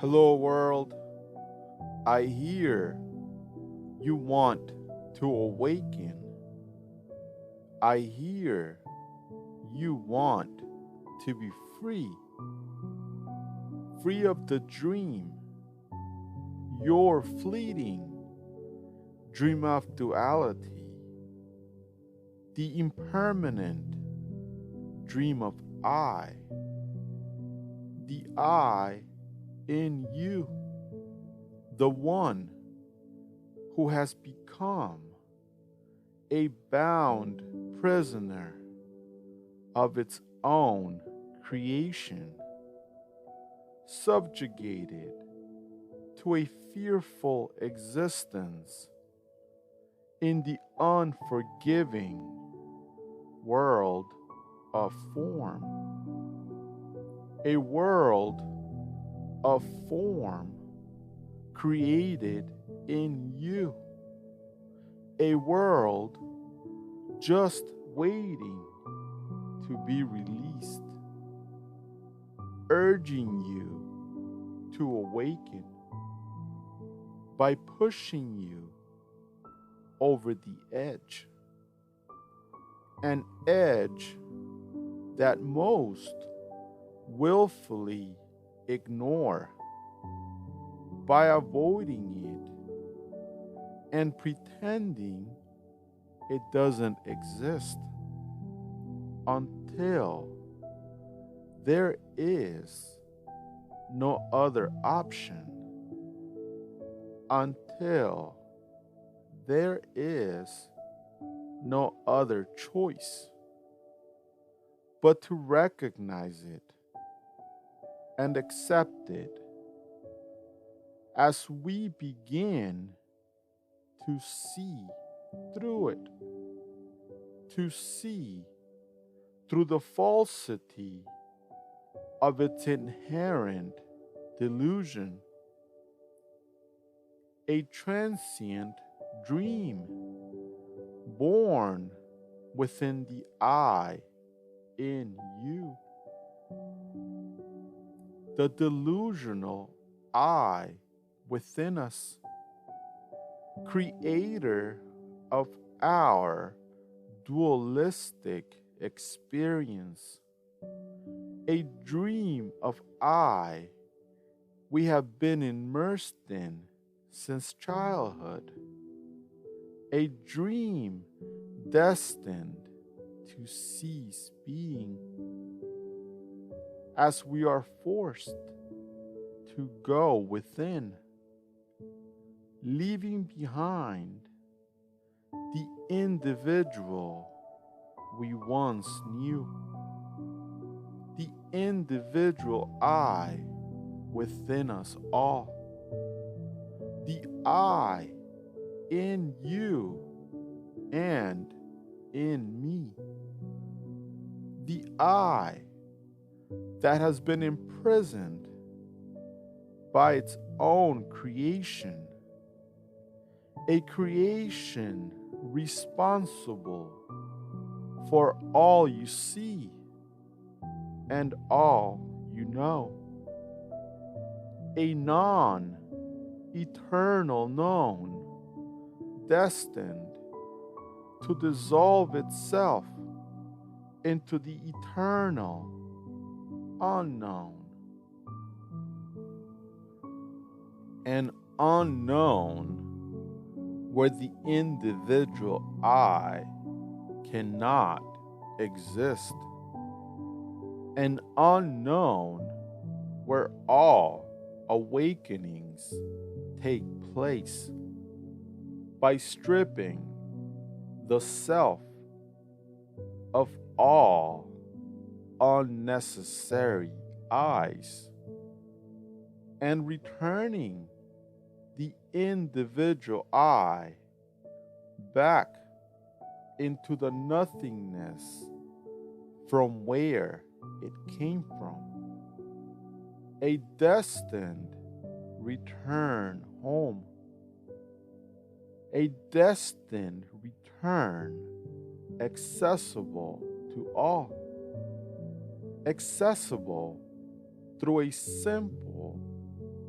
Hello, world. I hear you want to awaken. I hear you want to be free, free of the dream, your fleeting dream of duality, the impermanent dream of I, the I in you, the one who has become a bound prisoner of its own creation, subjugated to a fearful existence in the unforgiving world of form. A world of form created in you. A world just waiting to be released, urging you to awaken by pushing you over the edge. An edge that most willfully ignore by avoiding it and pretending it doesn't exist until there is no other option, until there is no other choice but to recognize it and accept it as we begin to see through it, to see through the falsity of its inherent delusion, a transient dream born within the I in you, the delusional I within us, creator of our dualistic experience, a dream of I we have been immersed in since childhood, a dream destined to cease being as we are forced to go within, leaving behind the individual we once knew, the individual I within us all, the I in you and in me, the I that has been imprisoned by its own creation, a creation responsible for all you see and all you know, a non eternal known destined to dissolve itself into the eternal unknown. An unknown where the individual I cannot exist. An unknown where all awakenings take place by stripping the self of all unnecessary I's and returning the individual I back into the nothingness from where it came from. A destined return home. A destined return accessible to all. Accessible through a simple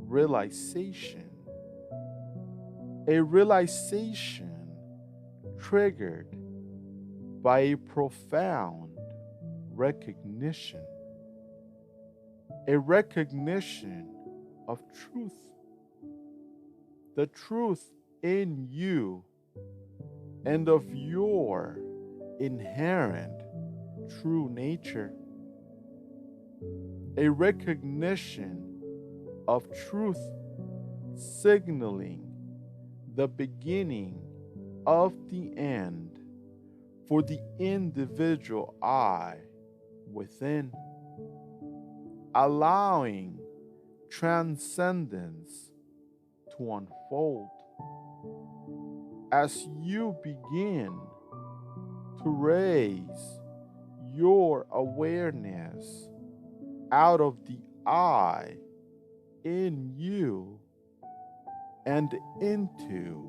realization. A realization triggered by a profound recognition. A recognition of truth. The truth in you and of your inherent true nature. A recognition of truth signaling the beginning of the end for the individual I within, allowing transcendence to unfold as you begin to raise your awareness out of the I in you and into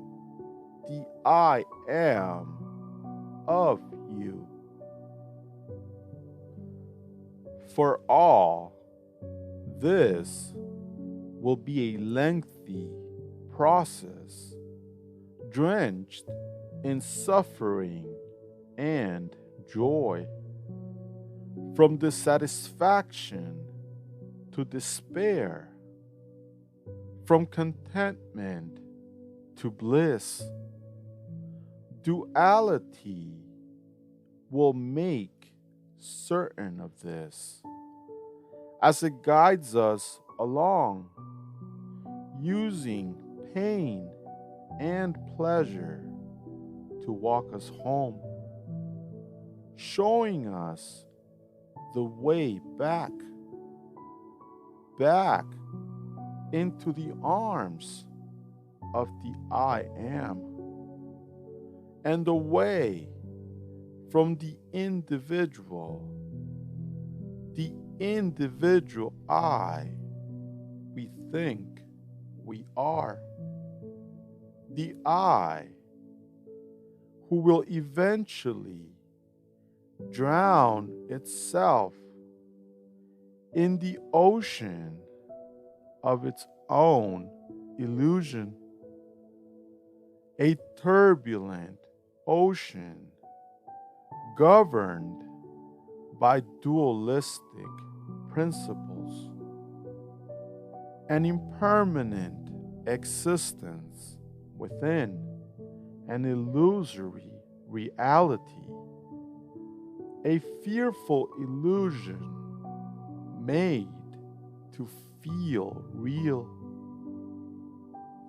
the I am of you. For all, this will be a lengthy process, drenched in suffering and joy, from dissatisfaction to despair, from contentment to bliss. Duality will make certain of this as it guides us along, using pain and pleasure to walk us home, showing us the way back into the arms of the I am, and away from the individual I we think we are, the I who will eventually drown itself in the ocean of its own illusion, a turbulent ocean governed by dualistic principles, an impermanent existence within an illusory reality, a fearful illusion made to feel real,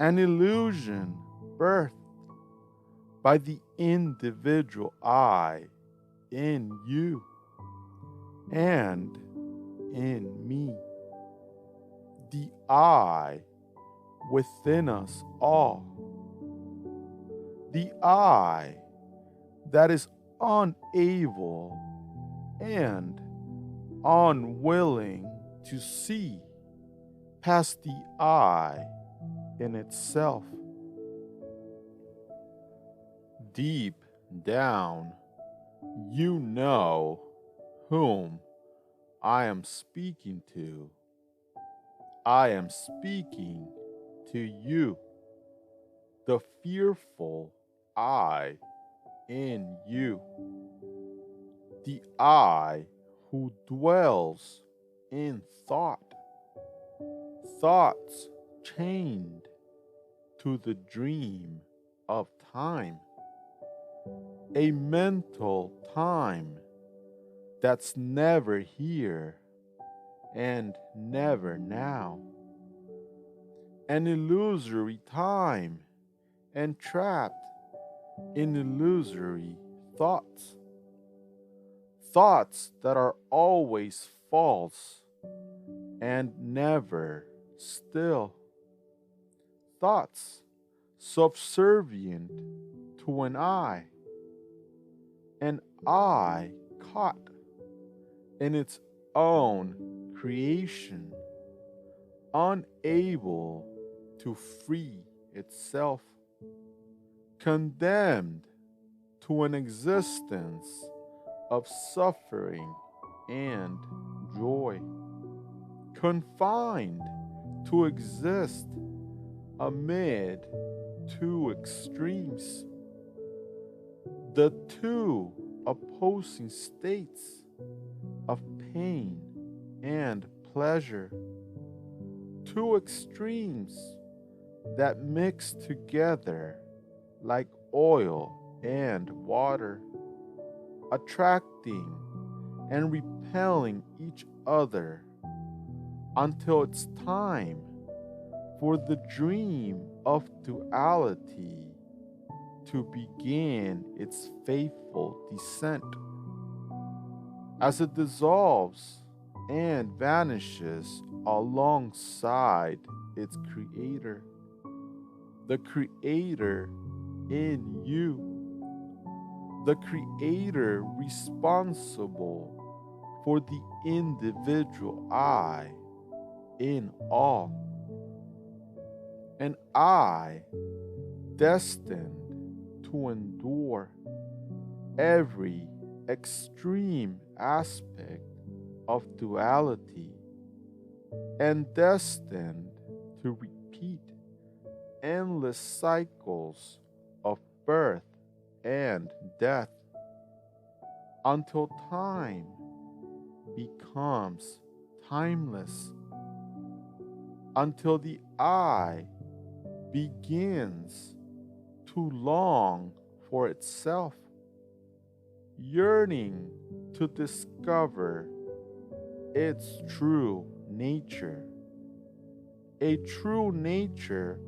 an illusion birthed by the individual I in you and in me, the I within us all, the I that is unable and unwilling to see past the I in itself. Deep down, you know whom I am speaking to. I am speaking to you, the fearful I in you, the I who dwells in thought, thoughts chained to the dream of time, a mental time that's never here and never now, an illusory time entrapped in illusory thoughts, thoughts that are always false and never still, thoughts subservient to an I caught in its own creation, unable to free itself, condemned to an existence of suffering and joy, confined to exist amid two extremes, the two opposing states of pain and pleasure, two extremes that mix together like oil and water, attracting and repelling each other until it's time for the dream of duality to begin its faithful descent. As it dissolves and vanishes alongside its creator, the creator in you, the creator responsible for the individual I in all, an I destined to endure every extreme aspect of duality and destined to repeat endless cycles of birth and death until time becomes timeless, until the I begins to long for itself, yearning to discover its true nature, a true nature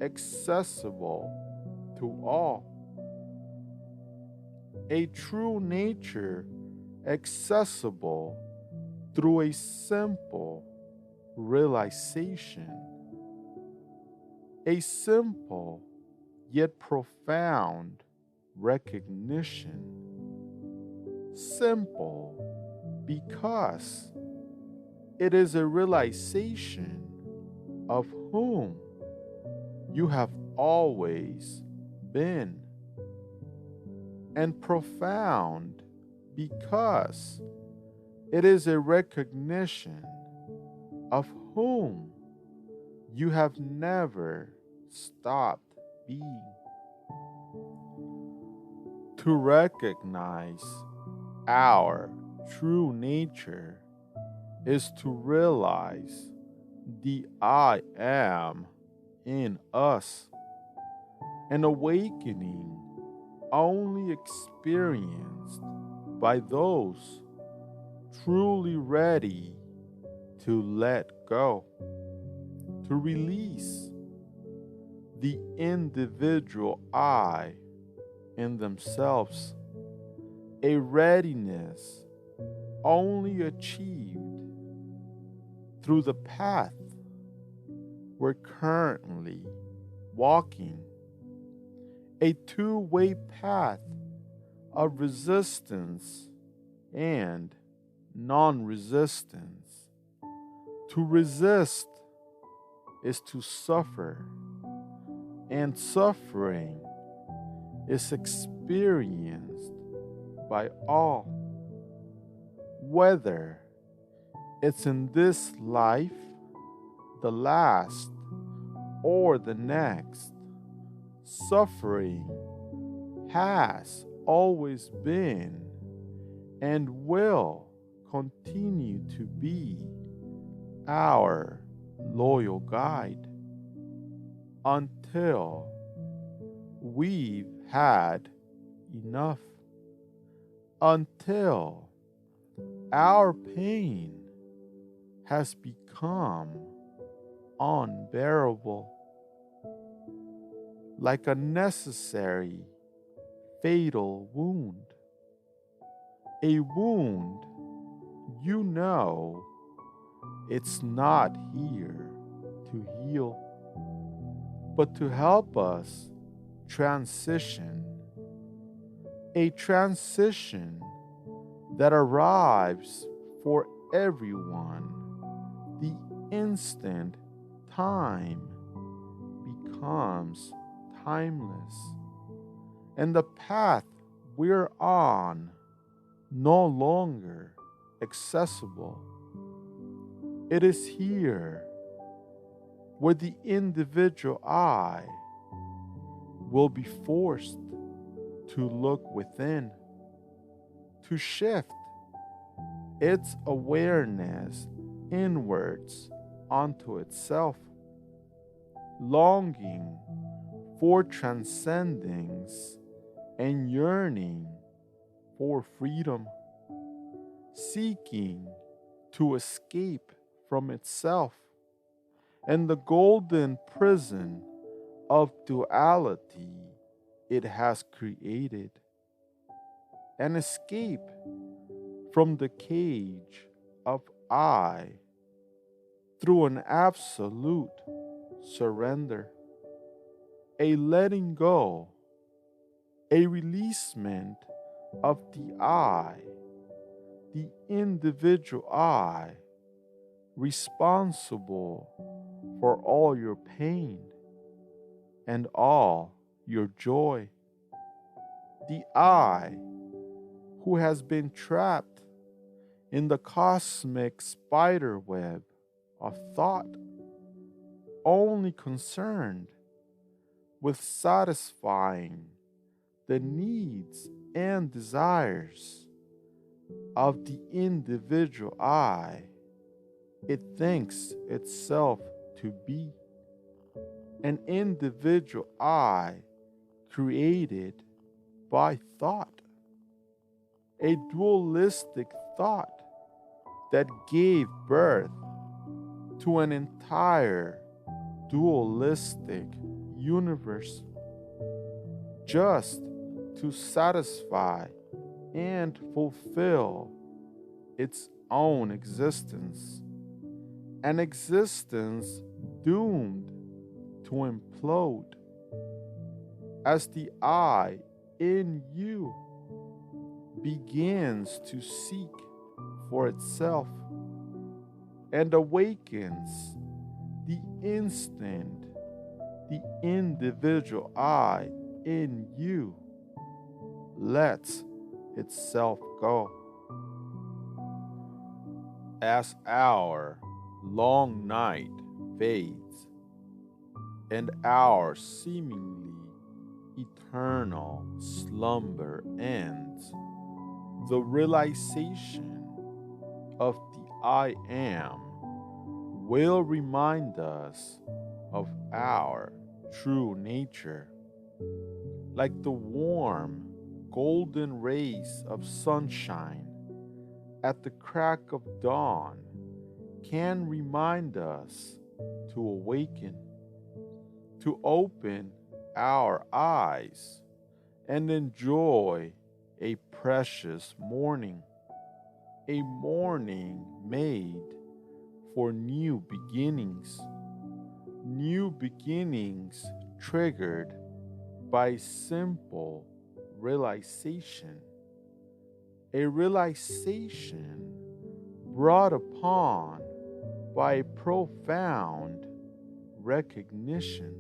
accessible to all, a true nature accessible through a simple realization, a simple yet profound recognition. Simple because it is a realization of whom you have always been, and profound because it is a recognition of whom you have never stopped being. To recognize our true nature is to realize the I am in us, an awakening only experienced by those truly ready to let go, to release the individual I in themselves, a readiness only achieved through the path we're currently walking, a two-way path of resistance and non-resistance. To resist is to suffer, and suffering is experienced by all, whether it's in this life, the last, or the next. Suffering has always been and will continue to be our loyal guide until we've had enough, until our pain has become unbearable, like a necessary fatal wound, a wound you know it's not here to heal, but to help us transition, a transition that arrives for everyone the instant time becomes timeless, and the path we're on no longer accessible. It is here where the individual I will be forced to look within, to shift its awareness inwards onto itself, longing for transcendence and yearning for freedom, seeking to escape from itself and the golden prison of duality it has created, an escape from the cage of I through an absolute surrender, a letting go, a releasement of the I, the individual I, responsible for all your pain and all your joy. The I who has been trapped in the cosmic spider web of thought, only concerned with satisfying the needs and desires of the individual I it thinks itself to be, an individual I created by thought, a dualistic thought that gave birth to an entire dualistic universe just to satisfy and fulfill its own existence, an existence doomed to implode as the I in you begins to seek for itself and awakens the instant the individual I in you lets itself go. As our long night fades and our seemingly eternal slumber ends, the realization of the I am will remind us of our true nature, like the warm golden rays of sunshine at the crack of dawn can remind us to awaken, to open our eyes and enjoy a precious morning, a morning made for new beginnings triggered by simple realization, a realization brought upon by profound recognition,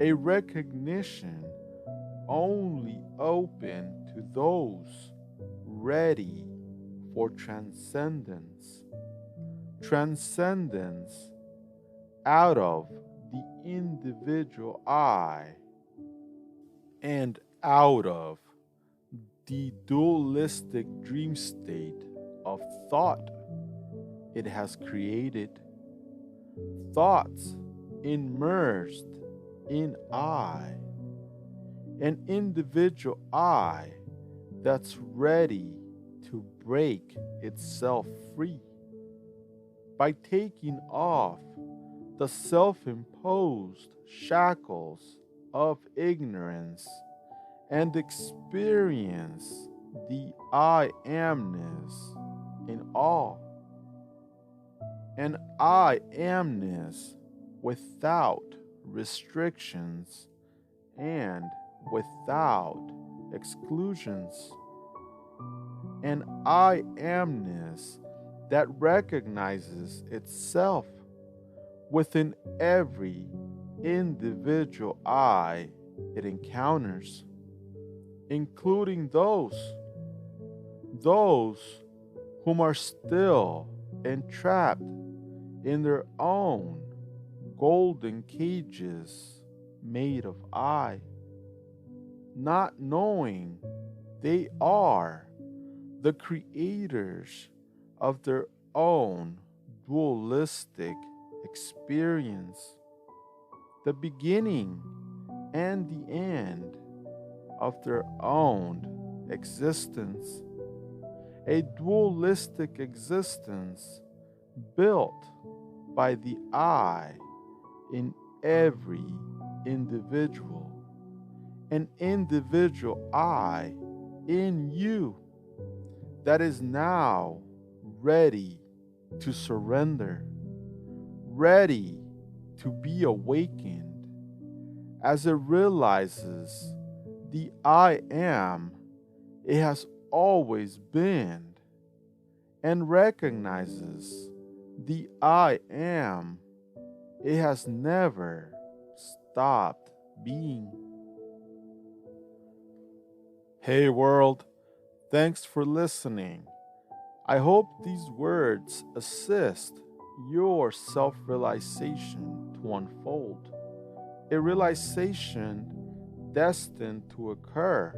a recognition only open to those ready for transcendence, transcendence out of the individual I and out of the dualistic dream state of thought it has created. Thoughts immersed in I, an individual I that's ready to break itself free by taking off the self-imposed shackles of ignorance and experience the I amness in all. An I amness without restrictions and without exclusions. An I amness that recognizes itself within every individual I it encounters, including those whom are still entrapped in their own golden cages made of I, not knowing they are the creators of their own dualistic experience, the beginning and the end of their own existence, a dualistic existence built by the I in every individual, an individual I in you that is now ready to surrender, ready to be awakened as it realizes the I am it has always been and recognizes the I am it has never stopped being. Hey world, thanks for listening. I hope these words assist your self-realization to unfold, a realization destined to occur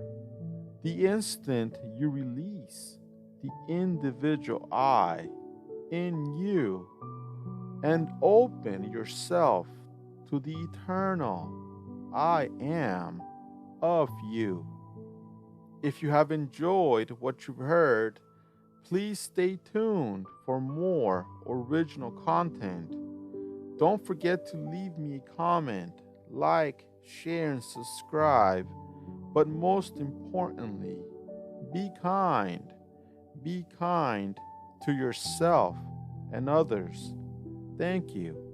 the instant you release the individual I in you and open yourself to the eternal I am of you. If you have enjoyed what you've heard, please stay tuned for more original content. Don't forget to leave me a comment, like, share, and subscribe. But most importantly, be kind. Be kind to yourself and others. Thank you.